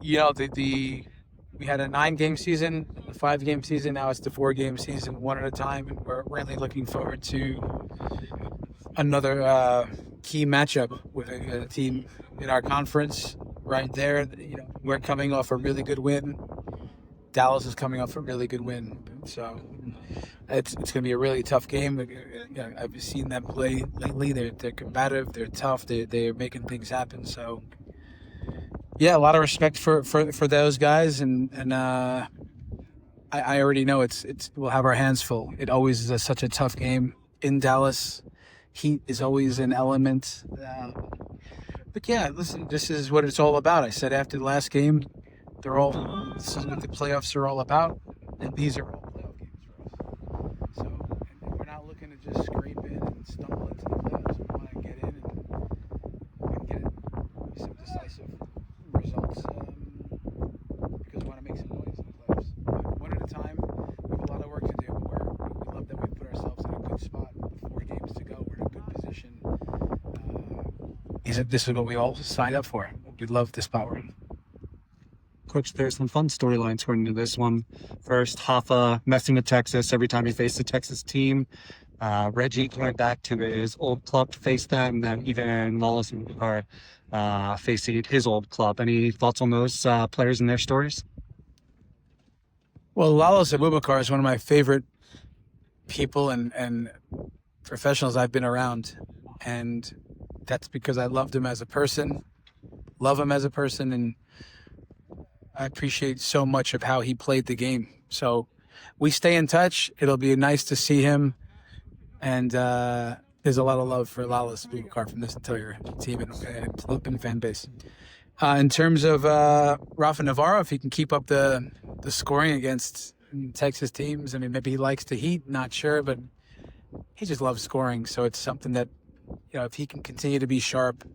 We had a 9-game season, a 5-game season. Now it's the 4-game season, one at a time, and we're really looking forward to another key matchup with a team in our conference right there. We're coming off a really good win. Dallas is coming off a really good win, so it's going to be a really tough game. I've seen them play lately. They're combative. They're tough. They're making things happen. So yeah, a lot of respect for those guys, and I already know we'll have our hands full. It always is such a tough game in Dallas. Heat is always an element. But yeah, listen, this is what it's all about. I said after the last game, this is what the playoffs are all about, and these are all playoff games for us. So and we're not looking to just scrape in and stumble into the playoffs. We want to get in and get some decisive results because we want to make some noise in the playoffs. But one at a time. We have a lot of work to do. We love that we put ourselves in a good spot. 4 games to go. We're in a good position. This is what we all signed up for. We love the spot we're in. Coach, there's some fun storylines going into this one. First, Rafa messing with Texas every time he faced the Texas team. Reggie going back to his old club to face them, and then even Lawless are facing his old club. Any thoughts on those players and their stories? Well, Lawless Abubakar is one of my favorite people and professionals I've been around. And that's because I loved him as a person, and I appreciate so much of how he played the game. So we stay in touch. It'll be nice to see him. And there's a lot of love for Lawless Abubakar from this entire team and fan base. In terms of Rafa Navarro, if he can keep up the scoring against Texas teams, I mean, maybe he likes the Heat, not sure, but he just loves scoring. So it's something that, if he can continue to be sharp,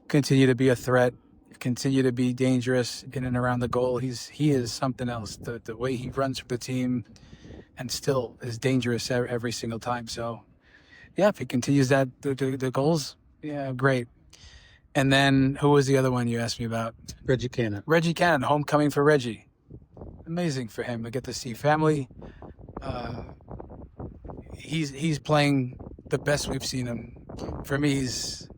continue to be a threat, continue to be dangerous in and around the goal, he is something else. The way he runs for the team and still is dangerous every single time. So, yeah, if he continues that, the goals, yeah, great. And then who was the other one you asked me about? Reggie Cannon. Reggie Cannon, homecoming for Reggie. Amazing for him to get to see family. He's playing the best we've seen him. For me, he's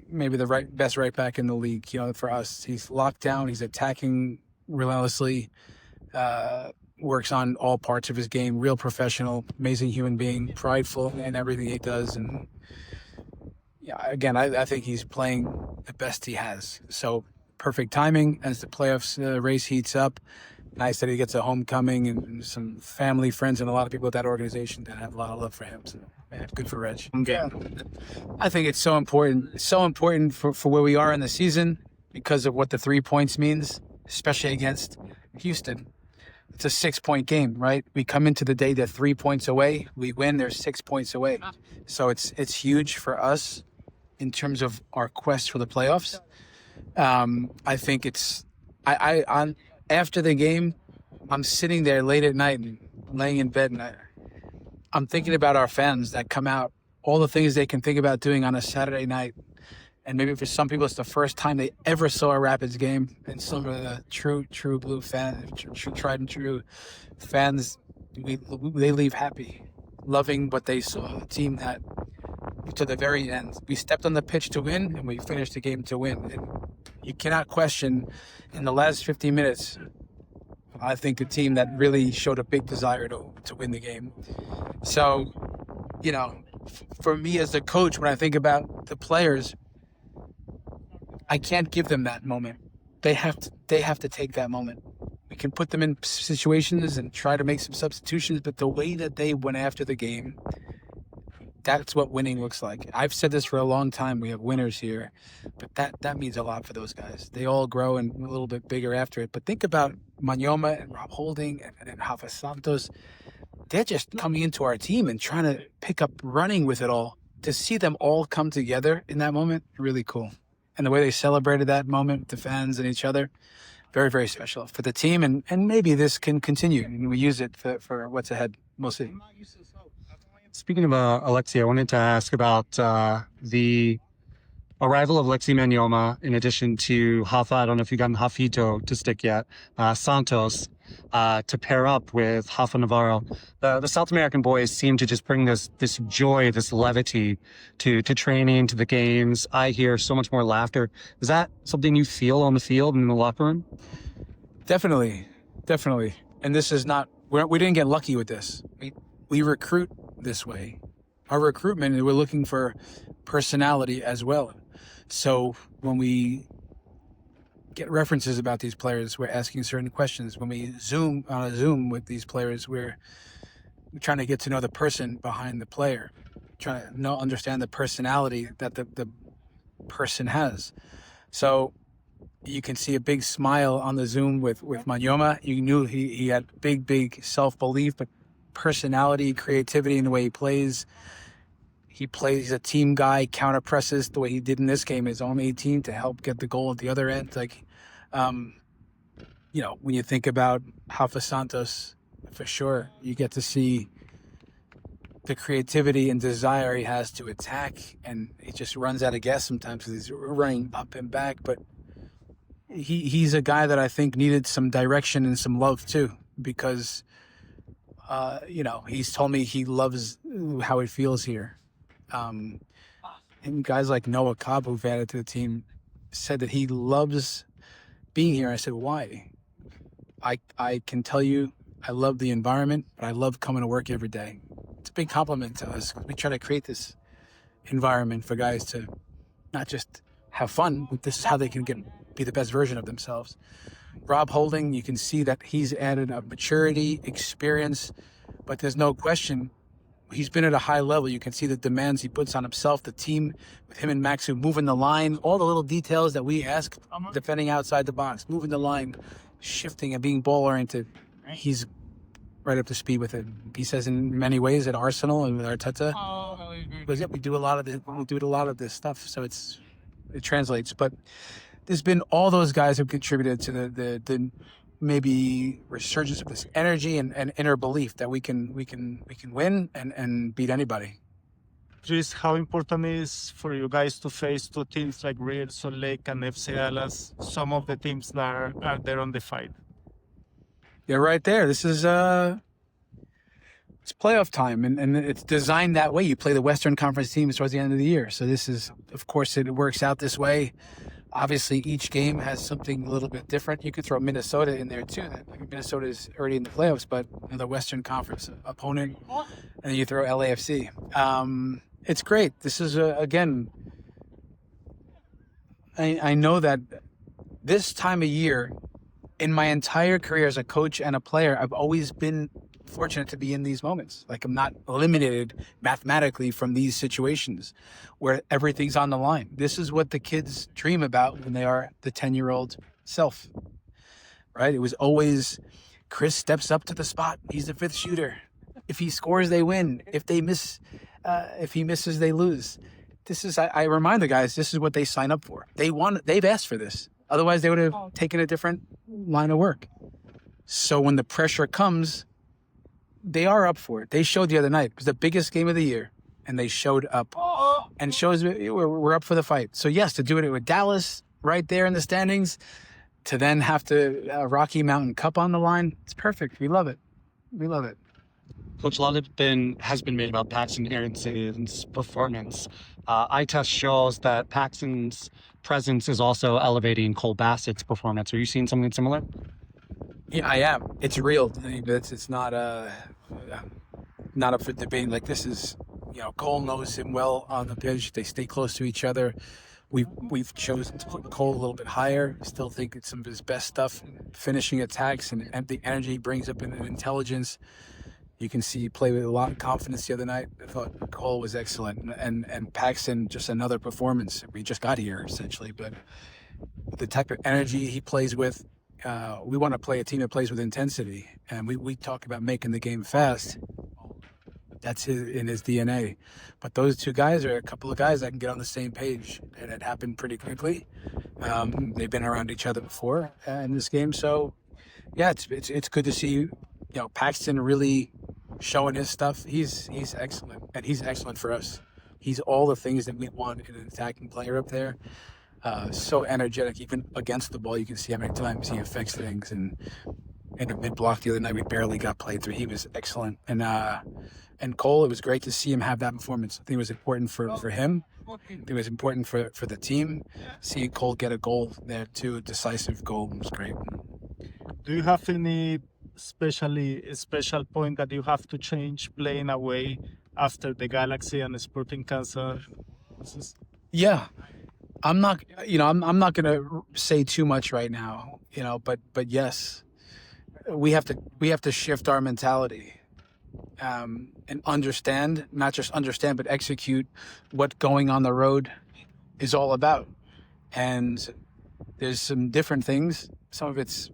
maybe the best right back in the league. For us, he's locked down. He's attacking relentlessly. Works on all parts of his game. Real professional, amazing human being, prideful in everything he does. And yeah, again, I think he's playing the best he has. So perfect timing as the playoffs race heats up. Nice that he gets a homecoming and some family, friends, and a lot of people at that organization that have a lot of love for him. So, man, good for Reg. Yeah. I think it's so important. It's so important for where we are in the season because of what the 3 points means, especially against Houston. It's a 6-point game, right? We come into the day, they're 3 points away. We win, they're 6 points away. So it's huge for us in terms of our quest for the playoffs. I think after the game, I'm sitting there late at night and laying in bed, and I'm thinking about our fans that come out, all the things they can think about doing on a Saturday night. And maybe for some people, it's the first time they ever saw a Rapids game. And some of the true blue fans, tried and true fans, they leave happy, loving what they saw. A team that, to the very end, we stepped on the pitch to win, and we finished the game to win. And you cannot question, in the last 50 minutes, I think the team that really showed a big desire to win the game. So, for me as the coach, when I think about the players, I can't give them that moment. They have to take that moment. We can put them in situations and try to make some substitutions, but the way that they went after the game, that's what winning looks like. I've said this for a long time. We have winners here, but that means a lot for those guys. They all grow and a little bit bigger after it. But think about Manyoma and Rob Holding and Rafa Santos. They're just coming into our team and trying to pick up running with it all. To see them all come together in that moment, really cool. And the way they celebrated that moment with the fans and each other, very, very special for the team. And maybe this can continue and we use it for what's ahead. We'll see. Speaking of Alexi, I wanted to ask about the arrival of Alexis Manyoma, in addition to Rafa, I don't know if you've gotten Rafito to stick yet, Santos, to pair up with Rafa Navarro. The South American boys seem to just bring this joy, this levity to training, to the games. I hear so much more laughter. Is that something you feel on the field and in the locker room? Definitely. And this is not, we didn't get lucky with this. We recruit this way. Our recruitment, we're looking for personality as well. So when we get references about these players, we're asking certain questions. When we Zoom with these players, we're trying to get to know the person behind the player, trying to understand the personality that the person has. So you can see a big smile on the Zoom with Manyoma. You knew he had big self-belief, but personality, creativity in the way he plays. He's a team guy, counter presses the way he did in this game, his own 18 to help get the goal at the other end. Like, when you think about Rafa Santos, for sure, you get to see the creativity and desire he has to attack, and he just runs out of gas sometimes because he's running up and back. But he's a guy that I think needed some direction and some love too, because he's told me he loves how it feels here. And guys like Noah Cobb, who've added to the team, said that he loves being here. I said, why? I can tell you, I love the environment, but I love coming to work every day. It's a big compliment to us. We try to create this environment for guys to not just have fun, but this is how they can be the best version of themselves. Rob Holding, you can see that he's added a maturity, experience, but there's no question he's been at a high level. You can see the demands he puts on himself, the team, with him and Maxu moving the line, all the little details that we ask, defending outside the box, moving the line, shifting and being ball-oriented. He's right up to speed with it. He says in many ways at Arsenal and with Arteta, we do a lot of this stuff, so it translates. But there's been all those guys who contributed to the maybe resurgence of this energy and inner belief that we can win and beat anybody. Chris, how important is for you guys to face two teams like Real Salt Lake and FC Dallas, some of the teams that are there on the fight? They're right there. This is it's playoff time, and it's designed that way. You play the Western Conference teams towards the end of the year. So this is, of course, it works out this way. Obviously, each game has something a little bit different. You could throw Minnesota in there too. Minnesota is already in the playoffs, but the Western Conference opponent, and then you throw LAFC. It's great. This is again. I know that this time of year, in my entire career as a coach and a player, I've always been fortunate to be in these moments. Like, I'm not eliminated mathematically from these situations where everything's on the line. This is what the kids dream about when they are the 10-year-old self, right? It was always Chris steps up to the spot. He's the fifth shooter. If he scores, they win. If he misses, they lose. I remind the guys, this is what they sign up for. They've asked for this. Otherwise, they would have taken a different line of work. So when the pressure comes, they are up for it. They showed the other night. It was the biggest game of the year, and they showed up. And shows we're up for the fight. So yes, to do it with Dallas right there in the standings, to then have to Rocky Mountain Cup on the line, it's perfect. We love it. Coach, a lot has been made about Paxten Aaronson's performance. Eye test shows that Paxton's presence is also elevating Cole Bassett's performance. Are you seeing something similar? Yeah, I am. It's real. It's not up for debate. Like, this is, Cole knows him well on the pitch. They stay close to each other. We've chosen to put Cole a little bit higher. Still think it's some of his best stuff, finishing attacks and the energy he brings up in intelligence. You can see he played with a lot of confidence the other night. I thought Cole was excellent. And Paxten, just another performance. We just got here, essentially. But the type of energy he plays with, we want to play a team that plays with intensity. And we talk about making the game fast. That's in his DNA. But those two guys are a couple of guys that can get on the same page. And it happened pretty quickly. They've been around each other before in this game. So, yeah, it's good to see Paxten really showing his stuff. He's excellent, and he's excellent for us. He's all the things that we want in an attacking player up there. So energetic, even against the ball. You can see how many times he affects things. And in a mid block the other night, we barely got played through. He was excellent. And Cole, it was great to see him have that performance. I think it was important for him. It was important for the team. Seeing Cole get a goal there too, a decisive goal, was great. Do you have any special point that you have to change playing away after the Galaxy and the Sporting Kansas? Yeah, I'm not gonna say too much right now, but yes, we have to shift our mentality. And understand, not just understand, but execute what going on the road is all about. And there's some different things. Some of it's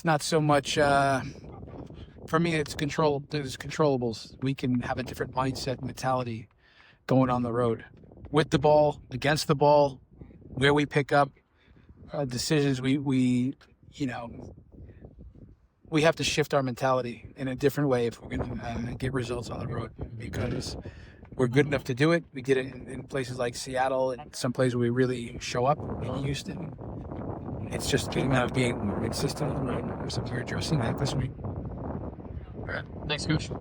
not so much, for me, there's controllables. We can have a different mindset, mentality going on the road. With the ball, against the ball, where we pick up decisions, we have to shift our mentality in a different way if we're going to get results on the road, because we're good enough to do it. We did it in places like Seattle and some places where we really show up in Houston. It's just getting out of being more consistent. There's something you're addressing that this week. All right. Thanks, Coach.